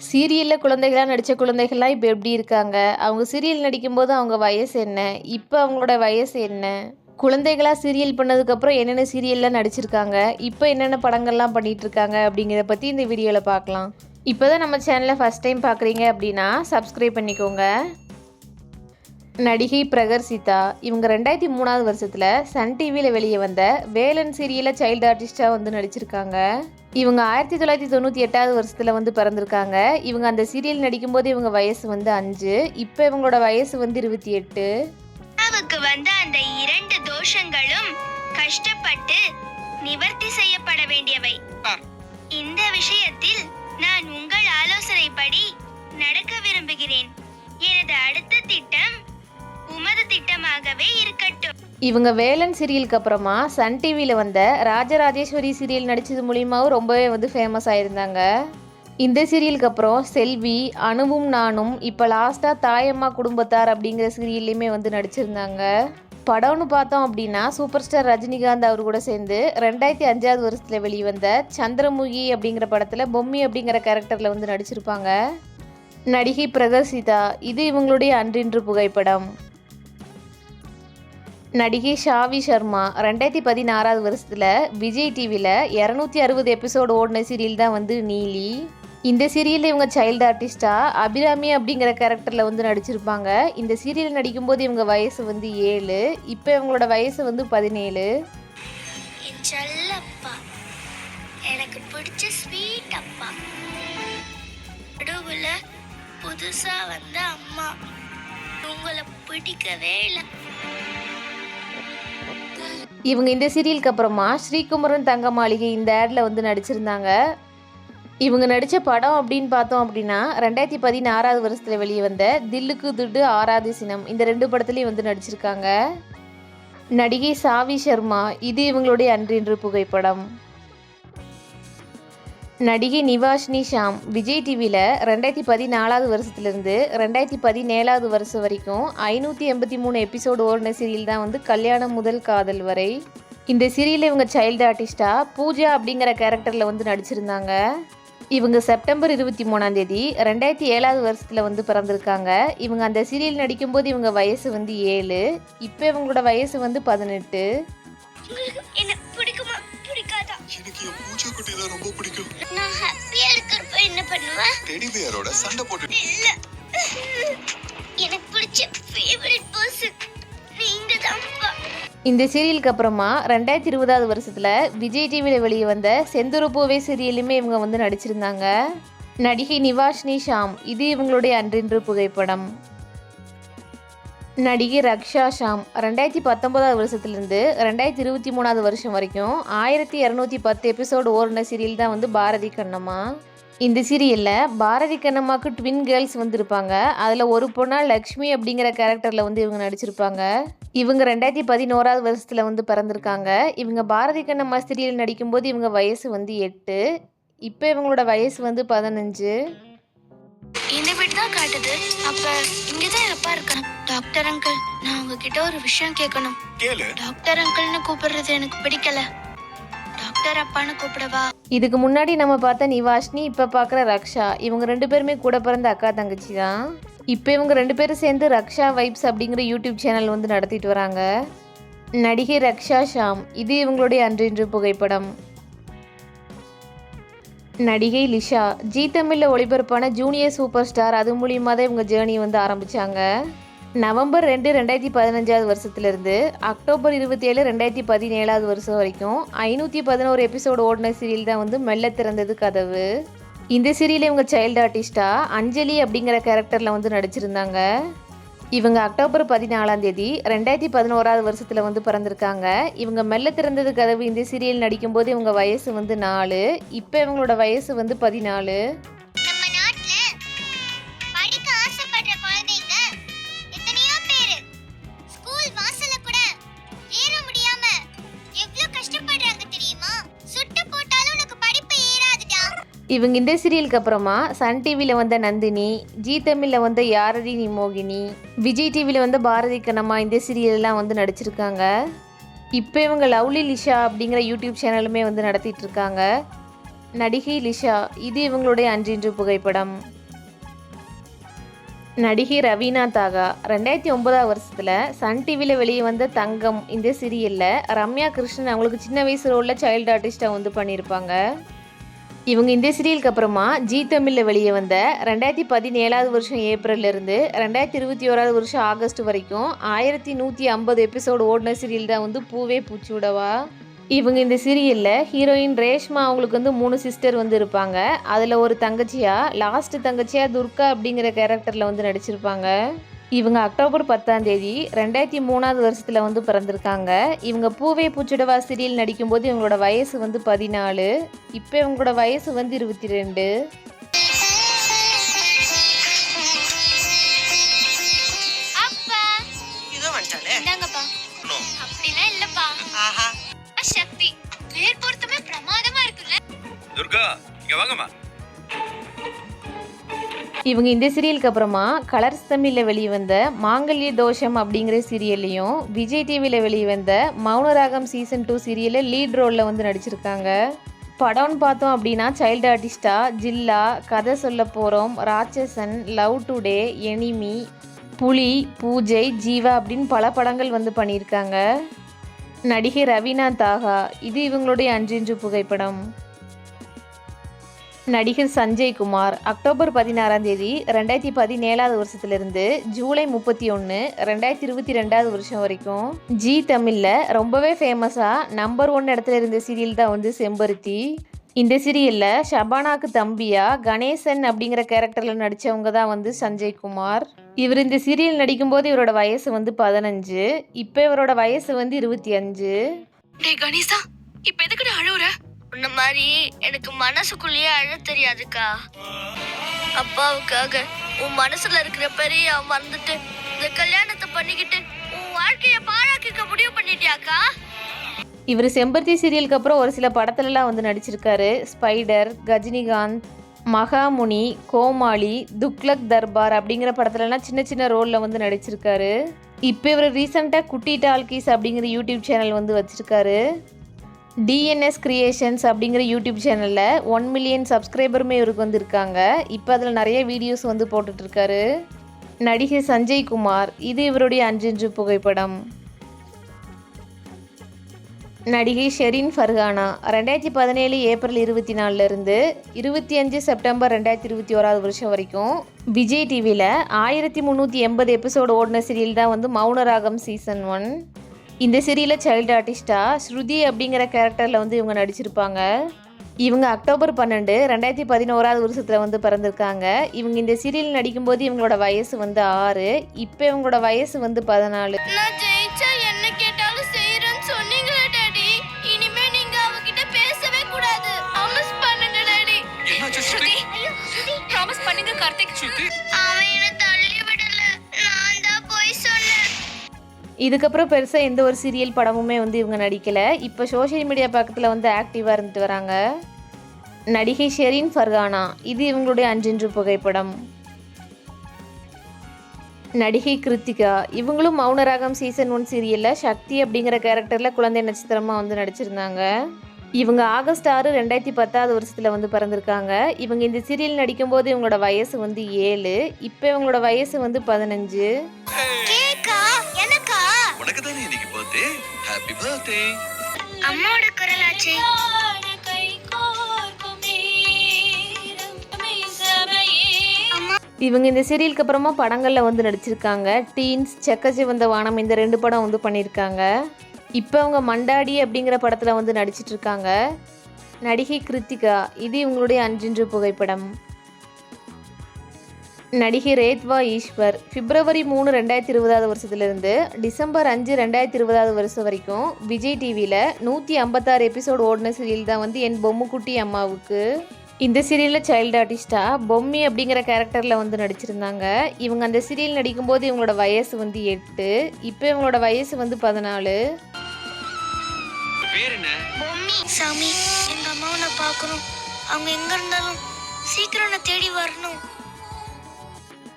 சீரியலில் குழந்தைகளாக நடித்த குழந்தைகள்லாம் இப்போ எப்படி இருக்காங்க? அவங்க சீரியல் நடிக்கும்போது அவங்க வயசு என்ன? இப்போ அவங்களோட வயசு என்ன? குழந்தைகளாக சீரியல் பண்ணதுக்கப்புறம் என்னென்ன சீரியல்லாம் நடிச்சிருக்காங்க? இப்போ என்னென்ன படங்கள்லாம் பண்ணிகிட்ருக்காங்க? அப்படிங்கிறத பற்றி இந்த வீடியோவில் பார்க்கலாம். இப்போ தான் நம்ம சேனலை ஃபஸ்ட் டைம் பார்க்குறீங்க அப்படின்னா சப்ஸ்கிரைப் பண்ணிக்கோங்க. நடிகை பிரகர்ஷிதா இவங்க 2003வது வருஷத்தில் சன் டிவியில் வெளியே வந்த வேலன் சீரியலில் சைல்டு ஆர்டிஸ்டாக வந்து நடிச்சிருக்காங்க. இவங்க 1998வது வருஷத்தில் பிறந்திருக்காங்க. இவங்க அந்த சீரியல் நடிக்கும்போது இவங்க வயசு 5. இப்போ இவங்களோட வயசு 28. அவருக்கு வந்த அந்த 2 தோஷங்களும் கஷ்டப்பட்டு நிவர்த்தி செய்யப்பட வேண்டியவை. இந்த விஷயத்தில் நான் உங்கள் ஆலோசனைப்படி நடக்க விரும்புகிறேன். எனது அடுத்த திட்டம் உமது திட்டமாகவே இருக்கட்டும். இவங்க வேலன் சீரியலுக்கு அப்புறமா சன் டிவியில் வந்த ராஜராஜேஸ்வரி சீரியல் நடித்தது மூலியமாகவும் ரொம்பவே ஃபேமஸ் ஆயிருந்தாங்க. இந்த சீரியலுக்கு அப்புறம் செல்வி, அணுவும் நானும், இப்போ லாஸ்ட்டாக தாயம்மா குடும்பத்தார் அப்படிங்கிற சீரியல்லையுமே நடிச்சிருந்தாங்க. படம்னு பார்த்தோம் அப்படின்னா சூப்பர் ஸ்டார் ரஜினிகாந்த் அவர் கூட சேர்ந்து 2005வது வருஷத்தில் வெளிவந்த சந்திரமுகி அப்படிங்கிற படத்தில் பொம்மி அப்படிங்கிற கேரக்டரில் நடிச்சிருப்பாங்க. நடிகை பிரகர்ஷிதா இது இவங்களுடைய அன்றின்று புகைப்படம். நடிகை ஷாவி சர்மா 2016வது வருஷத்தில் விஜய் டிவியில் 260 எபிசோடு ஓடின சீரியல் தான் நீலி. இந்த சீரியலில் இவங்க சைல்டு ஆர்டிஸ்டாக அபிராமி அப்படிங்கிற கேரக்டரில் நடிச்சிருப்பாங்க. இந்த சீரியல் நடிக்கும்போது இவங்க வயசு 7. இப்போ இவங்களோட வயசு 17. எனக்கு பிடிச்ச ஸ்வீட் அப்பா. புதுசா வந்த அம்மா உங்களை பிடிக்கவே இல்லை. இவங்க இந்த சீரியலுக்கு அப்புறமா ஸ்ரீகுமரன் தங்க மாளிகை இந்த ஆடில் நடிச்சிருந்தாங்க. இவங்க நடித்த படம் அப்படின்னு பார்த்தோம் அப்படின்னா 2016வது வருஷத்தில் வெளியே வந்த தில்லுக்கு துட்டு 6வது சினம் இந்த 2 படத்துலையும் நடிச்சிருக்காங்க. நடிகை ஷாவி சர்மா இது இவங்களுடைய அன்றின்று புகைப்படம். நடிகை நிவாஷினி ஷாம் விஜய் டிவியில் 2014வது வருஷத்துலேருந்து 2017வது வருஷம் வரைக்கும் 583 எபிசோடு ஓடின சீரியல் தான் கல்யாணம் முதல் காதல் வரை. இந்த சீரியலில் இவங்க சைல்டு ஆர்டிஸ்டாக பூஜா அப்படிங்கிற கேரக்டரில் நடிச்சிருந்தாங்க. இவங்க செப்டம்பர் 23ஆம் தேதி 2007வது வருஷத்தில் பிறந்திருக்காங்க. இவங்க அந்த சீரியல் நடிக்கும்போது இவங்க வயசு 7. இப்போ இவங்களோட வயசு 18. எனக்கு என் பூஜா குட்டி தான் ரொம்ப பிடிக்கும். நான் ஹாப்பியா இருக்கிறப்ப என்ன பண்ணுவேன்? டெடி பியரோட சண்டை போட்டு. இல்ல, எனக்கு பிடிச்ச ஃபேவரட் பர்சன் நீங்க தான்ப்பா. இந்த சீரியலுக்கு அப்புறமா 2020வது வருஷத்தில் விஜய் டிவியில் வெளியே வந்த செந்துருப்பூவே சீரியலுமே இவங்க நடிச்சிருந்தாங்க. நடிகை நிவாஷினி ஷாம் இது இவங்களுடைய அன்றின்று புகைப்படம். நடிகை ரக்ஷா ஷாம் 2019வது வருஷத்துலேருந்து 2023வது வருஷம் வரைக்கும் 1210 எபிசோடு ஓடின சீரியல் தான் பாரதி கண்ணம்மா. இந்த சீரியலில் பாரதி கண்ணம்மாவுக்கு ட்வின் கேர்ள்ஸ் இருப்பாங்க. அதில் ஒரு பொண்ணா லக்ஷ்மி அப்படிங்கிற கேரக்டரில் இவங்க நடிச்சிருப்பாங்க. இவங்க 2011வது வருஷத்தில் பிறந்திருக்காங்க. இவங்க பாரதி கண்ணம்மா சீரியல் நடிக்கும்போது இவங்க வயசு 8. இப்போ இவங்களோட வயசு 15. இந்த வீட்டு தான் காட்டுது. அப்ப இங்கதான் அப்பா இருக்கான். டாக்டர் அங்கிள், நான் உங்ககிட்ட ஒரு விஷயம் கேட்கணும். கேளு. டாக்டர் அங்கிள்னு கூப்பிடுறது எனக்கு பிடிக்கல. டாக்டர் அப்பான்னு கூப்பிடவா? இதுக்கு முன்னாடி நம்ம பார்த்த நிவாஷினி இப்போ பார்க்குற ரக்ஷா இவங்க 2 பேருமே கூட பிறந்த அக்கா தங்கச்சி தான். இப்போ இவங்க 2 பேரும் சேர்ந்து ரக்ஷா வைப்ஸ் அப்படிங்கிற யூடியூப் சேனல் நடத்திட்டு வராங்க. நடிகை ரக்ஷா ஷாம் இது இவங்களுடைய அன்றின்று புகைப்படம். நடிகை லிஷா ஜி தமிழில் ஒளிபரப்பான ஜூனியர் சூப்பர் ஸ்டார் அது மூலியமாக தான் இவங்க ஜேர்னி ஆரம்பித்தாங்க. நவம்பர் 2, 2015வது வருஷத்துலேருந்து அக்டோபர் 27, 2017வது வருஷம் வரைக்கும் 511 எபிசோடு ஓடின சீரியல் தான் மெல்ல திறந்தது கதவு. இந்த சீரியல் இவங்க சைல்டு ஆர்டிஸ்டாக அஞ்சலி அப்படிங்கிற கேரக்டரில் நடிச்சிருந்தாங்க. இவங்க அக்டோபர் 14ஆம் தேதி 2011வது வருஷத்தில் பிறந்திருக்காங்க. இவங்க மெல்ல திறந்தது கதவு இந்த சீரியல் நடிக்கும்போது இவங்க வயசு 4. இப்போ இவங்களோட வயசு 14. நம்ம நாட்டுல படிக்க ஆசைப்படுற குழந்தைங்க எத்தனையோ பேரு ஸ்கூல் வாசல்ல கூட ஏற முடியாம எவ்வளவு கஷ்டப்படுறாங்க தெரியுமா? சுட்டு போட்டாலும் உனக்கு படிப்பு ஏறாதுடா. இவங்க இந்த சீரியலுக்கு அப்புறமா சன் டிவியில் வந்த நந்தினி, ஜி தமிழில் வந்த யாரடி நீ மோகினி, விஜய் டிவியில் வந்த பாரதி கண்ணம்மா இந்த சீரியல்லாம் நடிச்சிருக்காங்க. இப்போ இவங்க லவ்லி லிஷா அப்படிங்கிற யூடியூப் சேனலுமே நடத்திட்டு இருக்காங்க. நடிகை லிஷா, இது இவங்களுடைய அன்றின்று புகைப்படம். நடிகை ரவீனா தாகா 2009 வருஷத்தில் சன் டிவியில் வெளியே வந்த தங்கம் இந்த சீரியலில் ரம்யா கிருஷ்ணன் அவங்களுக்கு சின்ன வயசு ரோலில் சைல்டு ஆர்டிஸ்டாக வந்து பண்ணியிருப்பாங்க. இவங்க இந்த சீரியலுக்கு அப்புறமா ஜி தமிழில் வெளியே வந்த 2017 வருஷம் ஏப்ரல்லேருந்து 2021 வருஷம் ஆகஸ்ட் வரைக்கும் 1150 எபிசோடு ஓடின சீரியல் தான் வந்து பூவே பூச்சூடவா. இவங்க இந்த சீரியலில் ஹீரோயின் ரேஷ்மா அவங்களுக்கு வந்து 3 சிஸ்டர் வந்து இருப்பாங்க. அதில் ஒரு தங்கச்சியாக லாஸ்ட் தங்கச்சியாக துர்கா அப்படிங்கிற கேரக்டரில் வந்து நடிச்சிருப்பாங்க. இவங்க அக்டோபர் 10 2003 வருஷத்தில் வந்து பிறந்திருக்காங்க. இவங்க பூவே பூச்சுடவா சீரியல் நடிக்கும்போது இவங்களோட வயசு வந்து 14. இப்போ இவங்களோட வயசு வந்து 22. அப்பா இதோ வந்துட்டாளே. இந்தாங்கப்பா. அப்படிலாம் இல்லப்பா. ஆஹா. சக்தி பேர் பொருத்தமே பிரமாதமா இருக்குல்ல. துர்கா இங்க வாங்கம்மா. இவங்க இந்த சீரியலுக்கு அப்புறமா கலர்ஸ் தமிழில் வெளியே வந்த மாங்கல்ய தோஷம் அப்படிங்கிற சீரியல்லையும் விஜய் டிவியில் வெளியே வந்த மௌனராகம் சீசன் 2 சீரியலில் லீட் ரோலில் வந்து நடிச்சிருக்காங்க. படம்னு பார்த்தோம் அப்படின்னா சைல்டு ஆர்டிஸ்டா ஜில்லா, கதை சொல்ல போகிறோம், ராட்சசன், லவ் டுடே, எனிமி, புலி, பூஜை, ஜீவா அப்படின்னு பல படங்கள் வந்து பண்ணியிருக்காங்க. நடிகை ரவீனா தாகா, இது இவங்களுடைய அன்றின்று புகைப்படம். நடிகர் சஞ்சய் குமார் அக்டோபர் 16 2017 வருஷத்துலேருந்து ஜூலை 31 2022 வருஷம் வரைக்கும் ஜி தமிழில் ரொம்பவே ஃபேமஸாக நம்பர் 1 இடத்துல இருந்த சீரியல் தான் வந்து செம்பருத்தி. இந்த சீரியலில் ஷபானாக்கு தம்பியா கணேசன் அப்படிங்கிற கேரக்டரில் நடித்தவங்க தான் வந்து சஞ்சய் குமார். இவர் இந்த சீரியல் நடிக்கும்போது இவரோட வயசு வந்து 15. இப்போ இவரோட வயசு வந்து 25. டேய் கணேசா, இப்ப எதுக்குடா அழுவுற? உன்ன மாதிரி எனக்கு மனசுக்குள்ளேயே அழ தெரியாதுக்கா. அப்பாவுக்காக உன் மனசுல இருக்கிற பெரிய மறந்துட்டு இந்த கல்யாணத்தை பண்ணிக்கிட்டு உன் வாழ்க்கைய பாழாக்கிக்க முடிவு பண்ணிட்டியாக்கா? இவர் செம்பருத்தி சீரியலுக்கு அப்புறம் ஒரு சில படத்துலலாம் வந்து நடிச்சிருக்காரு. ஸ்பைடர், கஜினிகாந்த், மகாமுனி, கோமாளி, துக்ளக் தர்பார் அப்படிங்கிற படத்துலலாம் சின்ன சின்ன ரோலில் வந்து நடிச்சிருக்காரு. இப்போ இவர் ரீசெண்டாக குட்டி டால்கீஸ் அப்படிங்கிற யூடியூப் சேனல் வந்து வச்சுருக்காரு. டிஎன்எஸ் கிரியேஷன்ஸ் அப்படிங்கிற யூடியூப் சேனலில் 1 மில்லியன் சப்ஸ்கிரைபருமே இவருக்கு வந்து இருக்காங்க. இப்போ அதில் நிறைய வீடியோஸ் வந்து போட்டுட்ருக்காரு. நடிகர் சஞ்சய் குமார், இது இவருடைய அன்றின்று புகைப்படம். நடிகை ஷெரின் ஃபர்ஹானா 2017 ஏப்ரல் 24 25 செப்டம்பர் 2021 வருஷம் வரைக்கும் விஜய் டிவியில் 1380 எபிசோடு ஓடின சீரியல் தான் வந்து மௌனராகம் சீசன் 1. இந்த சீரியலில் சைல்டு ஆர்டிஸ்டாக ஸ்ருதி அப்படிங்கிற கேரக்டரில் வந்து இவங்க நடிச்சிருப்பாங்க. இவங்க அக்டோபர் 12 2011 வருஷத்தில் வந்து பிறந்திருக்காங்க. இவங்க இந்த சீரியல் நடிக்கும்போது இவங்களோட வயசு வந்து 6. இப்போ இவங்களோட வயசு வந்து 14. நான் ஜெயிச்சா என்ன கேட்டாலும் செய்யறேன்னு சொன்னீங்களே டாடி. இனிமே நீங்க அவகிட்ட பேசவே கூடாது. ப்ராமிஸ் பண்ணுங்க டாடி. என்னாச்சு ஸ்ருதி, ஸ்ருதி ப்ராமிஸ் பண்ணுங்க கார்த்திக். அவன் என்ன தள்ளி விடல. நான் தான் போய் சொன்னேன். இதுக்கப்புறம் பெருசாக எந்த ஒரு சீரியல் படமுமே வந்து இவங்க நடிக்கலை. இப்போ சோஷியல் மீடியா பக்கத்தில் வந்து ஆக்டிவாக இருந்துட்டு வராங்க. நடிகை ஷெரின் ஃபர்ஹானா, இது இவங்களுடைய அன்றின்று புகைப்படம். நடிகை கிருத்திகா, இவங்களும் மௌனராகம் சீசன் 1 சீரியலில் சக்தி அப்படிங்கிற கேரக்டரில் குழந்தை நட்சத்திரமாக வந்து நடிச்சிருந்தாங்க. இவங்க ஆகஸ்ட் 6 2010 வருஷத்தில் வந்து பிறந்திருக்காங்க. இவங்க இந்த சீரியல் நடிக்கும்போது இவங்களோட வயசு வந்து 7. இப்போ இவங்களோட வயசு வந்து 15. கேக்கா எனக்கா? உனக்கு தானே இன்னைக்கு பர்த்டே. Happy birthday. அம்மாவோட குரலாச்சே. இவங்க இந்த சீரியலுக்கு அப்புறமா படங்களில் வந்து நடிச்சிருக்காங்க. டீன்ஸ், செக்கச்சிவந்த வானம் இந்த 2 படம் வந்து பண்ணியிருக்காங்க. இப்போ அவங்க மண்டாடி அப்படிங்கிற படத்தில் வந்து நடிச்சிட்டு இருக்காங்க. நடிகை கிருத்திகா, இது இவங்களுடைய அன்றின்று புகைப்படம். நடிகை ரேத்வா ஈஸ்வர் பிப்ரவரி 3 2020 வருஷத்துலேருந்து டிசம்பர் 5 2020 வருஷம் வரைக்கும் விஜய் டிவியில் 156 எபிசோடு ஓடின சீரியல் தான் வந்து என் பொம்முக்குட்டி அம்மாவுக்கு. இந்த சீரியலில் சைல்டு ஆர்டிஸ்டாக பொம்மி அப்படிங்கிற கேரக்டரில் வந்து நடிச்சிருந்தாங்க. இவங்க அந்த சீரியல் நடிக்கும்போது இவங்களோட வயசு வந்து 8. இப்போ இவங்களோட வயசு வந்து 14. பொம்மி சாமி, எங்க அம்மாவை நான் பார்க்கணும். அவங்க எங்க இருந்தாலும் சீக்கிரம் நான் தேடி வரணும்.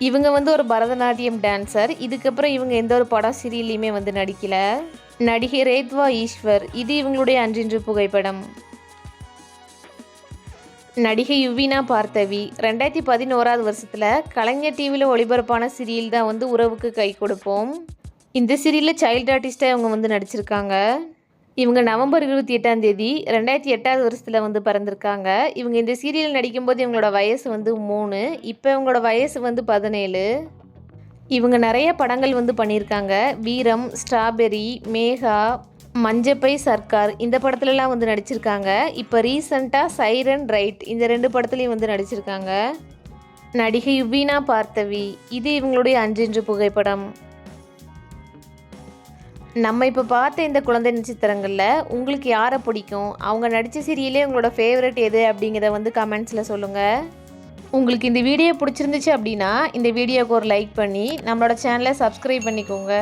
இவங்க வந்து ஒரு பரதநாட்டியம் டான்சர். இதுக்கப்புறம் இவங்க எந்த ஒரு படம் சீரியல்லையுமே வந்து நடிக்கல. நடிகை ரேத்வா ஈஸ்வர், இது இவங்களுடைய அன்றின்று புகைப்படம். நடிகை யுவினா பார்த்தவி 2011 வருஷத்தில் கலைஞர் டிவியில் ஒளிபரப்பான சீரியல் தான் வந்து உறவுக்கு கை கொடுப்போம். இந்த சீரியலில் சைல்டு ஆர்டிஸ்ட்டாக இவங்க வந்து நடிச்சிருக்காங்க. இவங்க நவம்பர் 28 2008 வருஷத்தில் வந்து பிறந்திருக்காங்க. இவங்க இந்த சீரியல் நடிக்கும்போது இவங்களோட வயசு வந்து 3. இப்போ இவங்களோட வயசு வந்து 17. இவங்க நிறைய படங்கள் வந்து பண்ணியிருக்காங்க. வீரம், ஸ்ட்ராபெரி, மேகா, மஞ்சப்பை சர்க்கார் இந்த படத்துலலாம் வந்து நடிச்சிருக்காங்க. இப்போ ரீசண்டாக சைரன் ரைட் இந்த 2 படத்துலையும் வந்து நடிச்சிருக்காங்க. நடிகை யுவினா பார்த்தவி இது இவங்களுடைய அன்றென்று புகைப்படம். நம்ம இப்போ பார்த்த இந்த குழந்தை நட்சத்திரங்களில் உங்களுக்கு யாரை பிடிக்கும், அவங்க நடித்த சீரியலே உங்களோட ஃபேவரட் எது அப்படிங்கிறத வந்து கமெண்ட்ஸில் சொல்லுங்கள். உங்களுக்கு இந்த வீடியோ பிடிச்சிருந்துச்சு அப்படின்னா இந்த வீடியோவுக்கு ஒரு லைக் பண்ணி நம்மளோட சேனலை சப்ஸ்கிரைப் பண்ணிக்கோங்க.